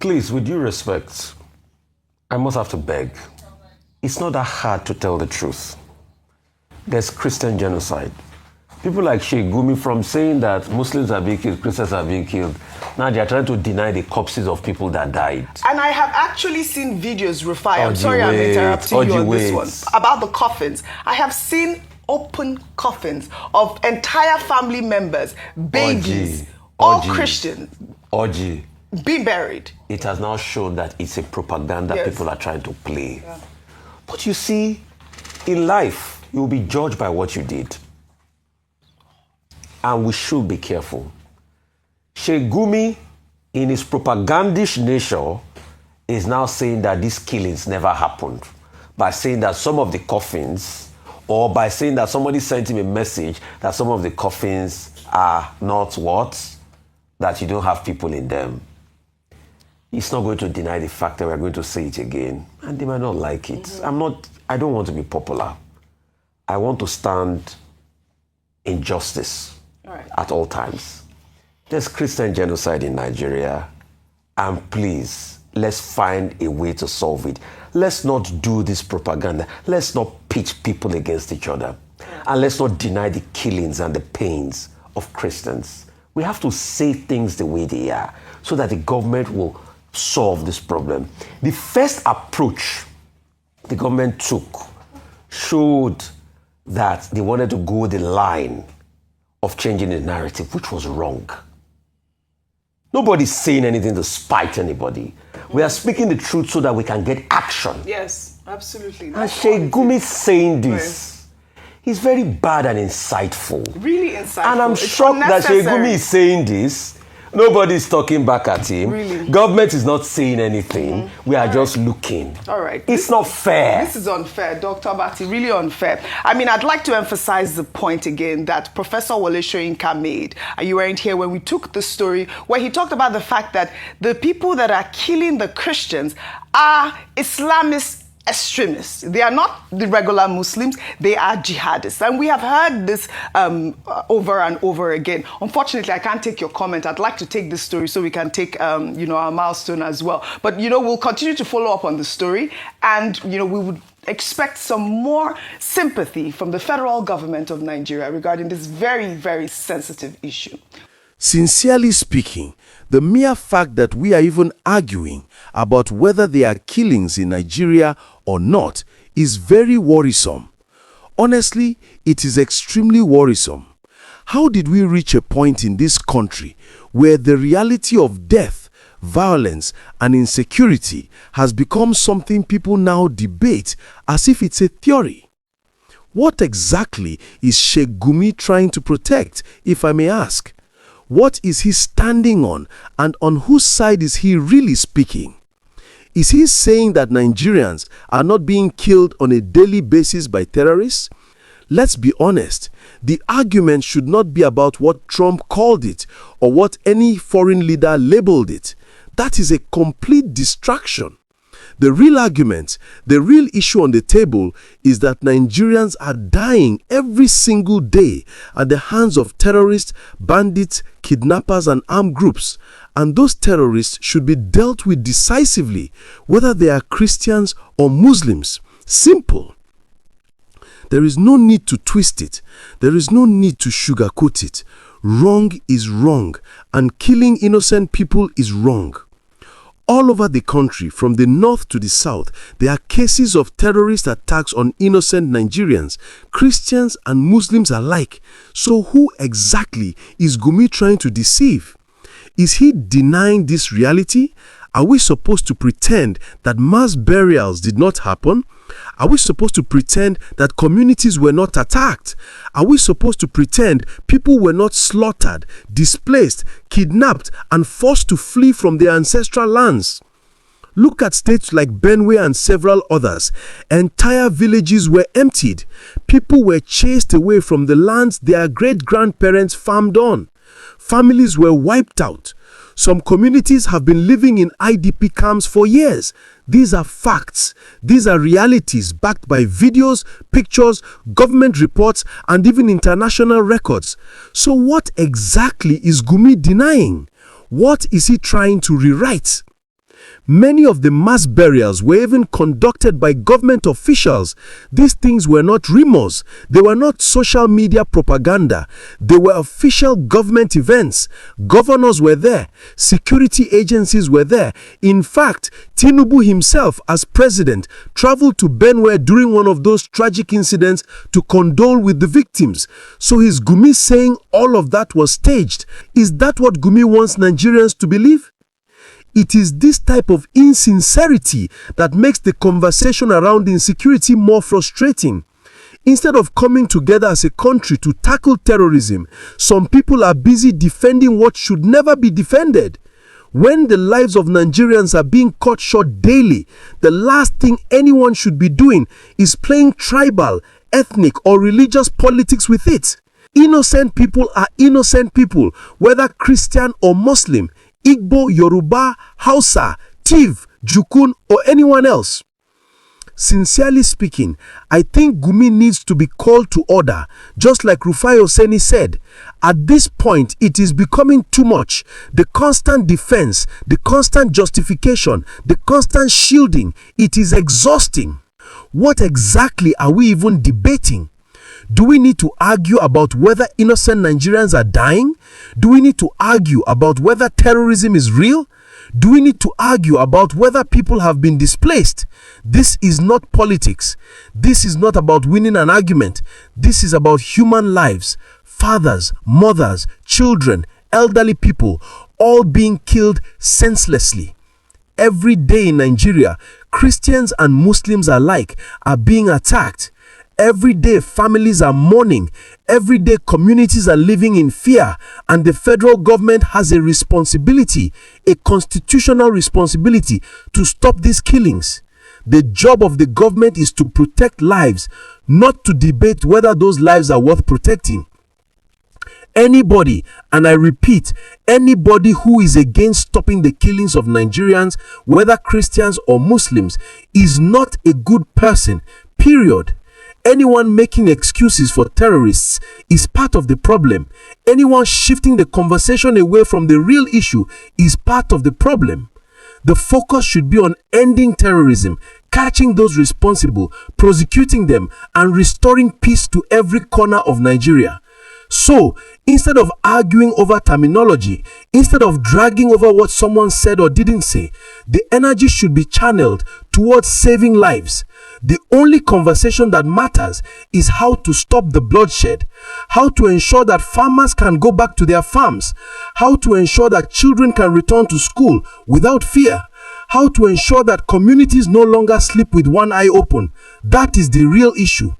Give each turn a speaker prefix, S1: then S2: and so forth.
S1: Please, with due respect, I must have to beg. It's not that hard to tell the truth. There's Christian genocide. People like Sheik Gumi, from saying that Muslims are being killed, Christians are being killed, now they're trying to deny the corpses of people that died.
S2: And I have actually seen videos, Rufai, I'm sorry I'm interrupting you on this one, about the coffins. I have seen open coffins of entire family members, babies, all Christians, being buried.
S1: It has now shown that it's a propaganda people are trying to play. Yeah. But you see, in life, you will be judged by what you did. And we should be careful. Sheikh Gumi, in his propagandish nature, is now saying that these killings never happened. By saying that some of the coffins, or by saying that somebody sent him a message that some of the coffins are not what? That you don't have people in them. He's not going to deny the fact that we're going to say it again. And they might not like it. I don't want to be popular. I want to stand in justice at all times. There's Christian genocide in Nigeria, and please, let's find a way to solve it. Let's not do this propaganda. Let's not pitch people against each other. And let's not deny the killings and the pains of Christians. We have to say things the way they are so that the government will solve this problem. The first approach the government took showed that they wanted to go the line of changing the narrative, which was wrong. Nobody's saying anything to spite anybody. We are speaking the truth so that we can get action.
S2: Yes, absolutely.
S1: And Sheikh Gumi saying this, he's very bad and insightful.
S2: Really insightful.
S1: And I'm shocked that Sheikh Gumi is saying this. Nobody's talking back at him.
S2: Really?
S1: Government is not saying anything. We are just looking.
S2: All right.
S1: It's not fair.
S2: This is unfair, Dr. Bati, really unfair. I mean, I'd like to emphasize the point again that Professor Wole Soyinka made. You weren't here when we took the story where he talked about the fact that the people that are killing the Christians are Islamist extremists. They are not the regular Muslims, they are jihadists. And we have heard this over and over again. Unfortunately, I can't take your comment. I'd like to take this story so we can take our milestone as well. But, we'll continue to follow up on the story, and, we would expect some more sympathy from the federal government of Nigeria regarding this very, very sensitive issue.
S3: Sincerely speaking, the mere fact that we are even arguing about whether there are killings in Nigeria or not is very worrisome. Honestly, it is extremely worrisome. How did we reach a point in this country where the reality of death, violence, and insecurity has become something people now debate as if it's a theory? What exactly is Sheikh Gumi trying to protect, if I may ask? What is he standing on, and on whose side is he really speaking? Is he saying that Nigerians are not being killed on a daily basis by terrorists? Let's be honest, the argument should not be about what Trump called it or what any foreign leader labeled it. That is a complete distraction. The real argument, the real issue on the table is that Nigerians are dying every single day at the hands of terrorists, bandits, kidnappers, and armed groups. And those terrorists should be dealt with decisively, whether they are Christians or Muslims. Simple. There is no need to twist it. There is no need to sugarcoat it. Wrong is wrong, and killing innocent people is wrong. All over the country, from the north to the south, there are cases of terrorist attacks on innocent Nigerians, Christians and Muslims alike. So who exactly is Gumi trying to deceive? Is he denying this reality? Are we supposed to pretend that mass burials did not happen? Are we supposed to pretend that communities were not attacked? Are we supposed to pretend people were not slaughtered, displaced, kidnapped, and forced to flee from their ancestral lands? Look at states like Benue and several others. Entire villages were emptied. People were chased away from the lands their great-grandparents farmed on. Families were wiped out. Some communities have been living in IDP camps for years. These are facts. These are realities backed by videos, pictures, government reports, and even international records. So what exactly is Gumi denying? What is he trying to rewrite? Many of the mass burials were even conducted by government officials. These things were not rumors. They were not social media propaganda. They were official government events. Governors were there. Security agencies were there. In fact, Tinubu himself, as president, traveled to Benue during one of those tragic incidents to condole with the victims. So is Gumi saying all of that was staged? Is that what Gumi wants Nigerians to believe? It is this type of insincerity that makes the conversation around insecurity more frustrating. Instead of coming together as a country to tackle terrorism, some people are busy defending what should never be defended. When the lives of Nigerians are being cut short daily, the last thing anyone should be doing is playing tribal, ethnic, or religious politics with it. Innocent people are innocent people, whether Christian or Muslim, Igbo, Yoruba, Hausa, Tiv, Jukun, or anyone else. Sincerely speaking, I think Gumi needs to be called to order, just like Rufai Oseni said. At this point, it is becoming too much. The constant defense, the constant justification, the constant shielding, it is exhausting. What exactly are we even debating? Do we need to argue about whether innocent Nigerians are dying? Do we need to argue about whether terrorism is real? Do we need to argue about whether people have been displaced? This is not politics. This is not about winning an argument. This is about human lives. Fathers, mothers, children, elderly people, all being killed senselessly. Every day in Nigeria, Christians and Muslims alike are being attacked. Every day families are mourning. Every day communities are living in fear, and the federal government has a responsibility, a constitutional responsibility to stop these killings. The job of the government is to protect lives, not to debate whether those lives are worth protecting. Anybody, and I repeat, anybody who is against stopping the killings of Nigerians, whether Christians or Muslims, is not a good person, period. Anyone making excuses for terrorists is part of the problem. Anyone shifting the conversation away from the real issue is part of the problem. The focus should be on ending terrorism, catching those responsible, prosecuting them, and restoring peace to every corner of Nigeria. So, instead of arguing over terminology, instead of dragging over what someone said or didn't say, the energy should be channeled towards saving lives. The only conversation that matters is how to stop the bloodshed, how to ensure that farmers can go back to their farms, how to ensure that children can return to school without fear, how to ensure that communities no longer sleep with one eye open. That is the real issue.